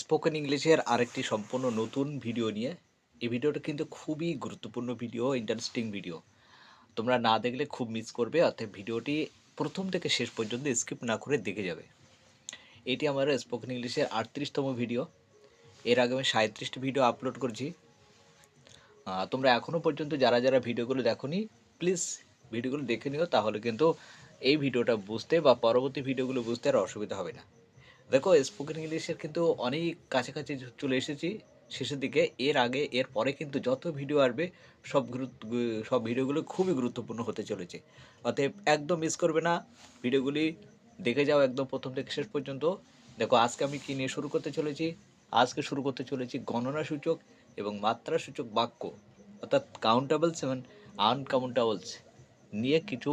Spoken ইংলিশের আরেকটি সম্পূর্ণ নতুন ভিডিও নিয়ে এই ভিডিওটা কিন্তু খুবই গুরুত্বপূর্ণ ভিডিও, ইন্টারেস্টিং ভিডিও। তোমরা না দেখলে খুব মিস করবে, অর্থাৎ ভিডিওটি প্রথম থেকে শেষ পর্যন্ত স্কিপ না করে দেখে যাবে। এটি আমার স্পোকেন ইংলিশের 38তম ভিডিও। এর আগে আমি 37টি ভিডিও আপলোড করেছি। তোমরা এখনও পর্যন্ত যারা যারা ভিডিওগুলো দেখোনি, প্লিজ ভিডিওগুলো দেখে নিও, তাহলে কিন্তু এই ভিডিওটা বুঝতে বা পরবর্তী ভিডিওগুলো বুঝতে আর অসুবিধা হবে না। দেখো, স্পোকেন ইংলিশের কিন্তু অনেক কাছাকাছি চলে এসেছি শেষের দিকে। এর আগে এর পরে কিন্তু যত ভিডিও আসবে সব ভিডিওগুলো খুবই গুরুত্বপূর্ণ হতে চলেছে। অতএব একদম মিস করবে না, ভিডিওগুলি দেখে যাও একদম প্রথম থেকে শেষ পর্যন্ত। দেখো, আজকে আমি কী নিয়ে শুরু করতে চলেছি। আজকে শুরু করতে চলেছি গণনা সূচক এবং মাত্রা সূচক বাক্য, অর্থাৎ কাউন্টেবলস এবং আনকাউন্টেবলস নিয়ে কিছু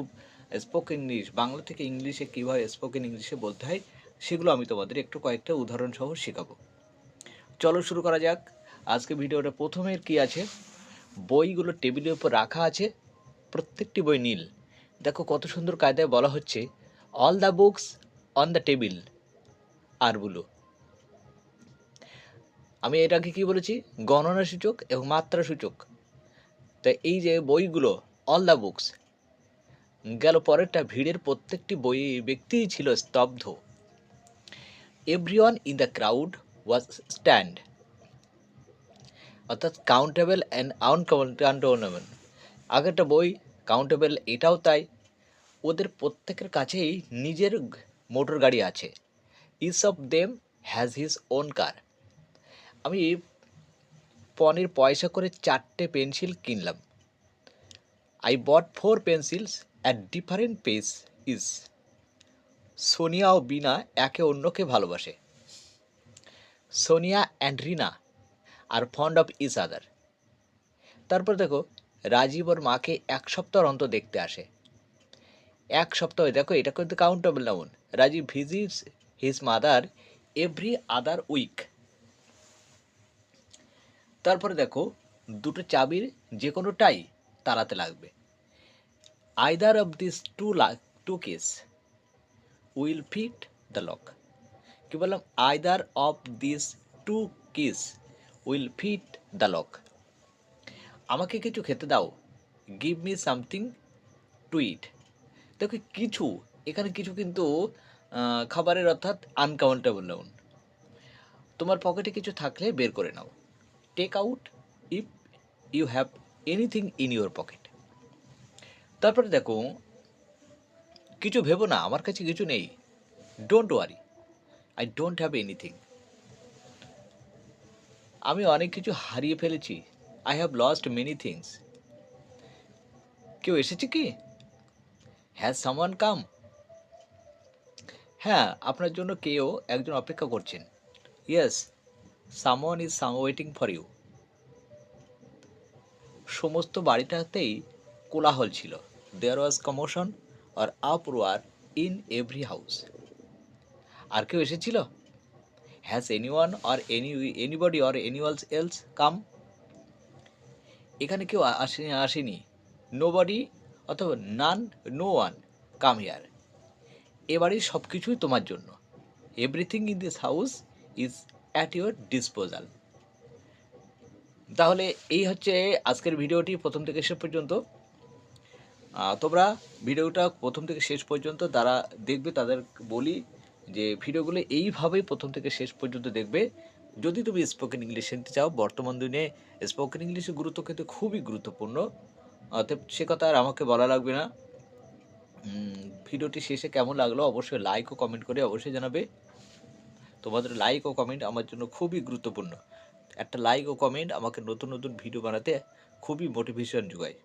স্পোকেন ইংলিশ, বাংলা থেকে ইংলিশে কীভাবে স্পোকেন ইংলিশে বলতে হয় সেগুলো আমি তোমাদের একটু কয়েকটা উদাহরণ সহ শেখাবো। চলো শুরু করা যাক। আজকে ভিডিওটা প্রথমে কি আছে, বইগুলো টেবিলের উপর রাখা আছে, প্রত্যেকটি বই নীল। দেখো কত সুন্দর কায়দায় বলা হচ্ছে, all the books on the table are blue. আমি এর আগে কী বলেছি, গণনা সূচক এবং মাত্রা সূচক। তাই এই যে বইগুলো, অল দ্য বুকস গেল, পরেরটা ভিড়ের প্রত্যেকটি বই ব্যক্তিই ছিল স্তব্ধ। Everyone in the crowd was stand, অর্থাৎ কাউন্টেবল অ্যান্ড আনকাউন্টেবল। আগেরটা বই কাউন্টেবল, এটাও তাই। ওদের প্রত্যেকের কাছেই নিজের মোটর গাড়ি আছে। Each of them has his own car. আমি পনের পয়সা করে 4টে পেন্সিল কিনলাম। I bought 4 pencils at different pace is. Sonia ও বিনা একে অন্যকে ভালোবাসে। Sonia and Rina are fond of each other. তারপর দেখো, রাজীব ওর মাকে 1 সপ্তাহ অন্তর দেখতে আসে। 1 সপ্তাহ, দেখো এটা কিন্তু countable noun. Rajiv visits his mother every other week. তারপরে দেখো, দুটো চাবির যে কোনোটাই তালাতে লাগবে। Either of this two keys will fit the lock. কি বললাম, either of this two keys will fit the lock. আমাকে কিছু খেতে দাও, give me something to eat. দেখো কিছু, এখানে কিছু কিন্তু খাবারের, অর্থাৎ আনকাউন্টেবল নাউন। তোমার পকেটে কিছু থাকলে বের করে নাও। Take out if you have anything in your pocket. তারপরে দেখো, কিছু ভেবো না, আমার কাছে কিছু নেই। Don't worry, I don't have anything. আমি অনেক কিছু হারিয়ে ফেলেছি। I have lost many things. কেউ এসেছে কি? Has someone come. হ্যাঁ, আপনার জন্য কেউ একজন অপেক্ষা করছেন। Yes, someone is waiting for you. সমস্ত বাড়িটাতেই কোলাহল ছিল। There was commotion or uproar in every house. আর কেউ এসেছিল? Has anyone or anybody or anyone else come. এখানে কেউ আসেনি। নোবডি অথবা none, no one come here. এ বাড়ির সব কিছুই তোমার জন্য। Everything in this house is at your disposal. তাহলে এই হচ্ছে আজকের ভিডিওটি প্রথম থেকে শেষ পর্যন্ত। তোমরা ভিডিওটা প্রথম থেকে শেষ পর্যন্ত যারা দেখবে তাদের বলি যে ভিডিওগুলো এইভাবেই প্রথম থেকে শেষ পর্যন্ত দেখবে যদি তুমি স্পোকেন ইংলিশ শিখতে চাও। বর্তমান দিনে স্পোকেন ইংলিশের গুরুত্ব কিন্তু খুবই গুরুত্বপূর্ণ, অতএব সে কথা আর আমাকে বলা লাগবে না। ভিডিওটি শেষে কেমন লাগলো অবশ্যই লাইক ও কমেন্ট করে অবশ্যই জানাবে। তোমাদের লাইক ও কমেন্ট আমার জন্য খুবই গুরুত্বপূর্ণ। একটা লাইক ও কমেন্ট আমাকে নতুন নতুন ভিডিও বানাতে খুবই মোটিভেশন যোগায়।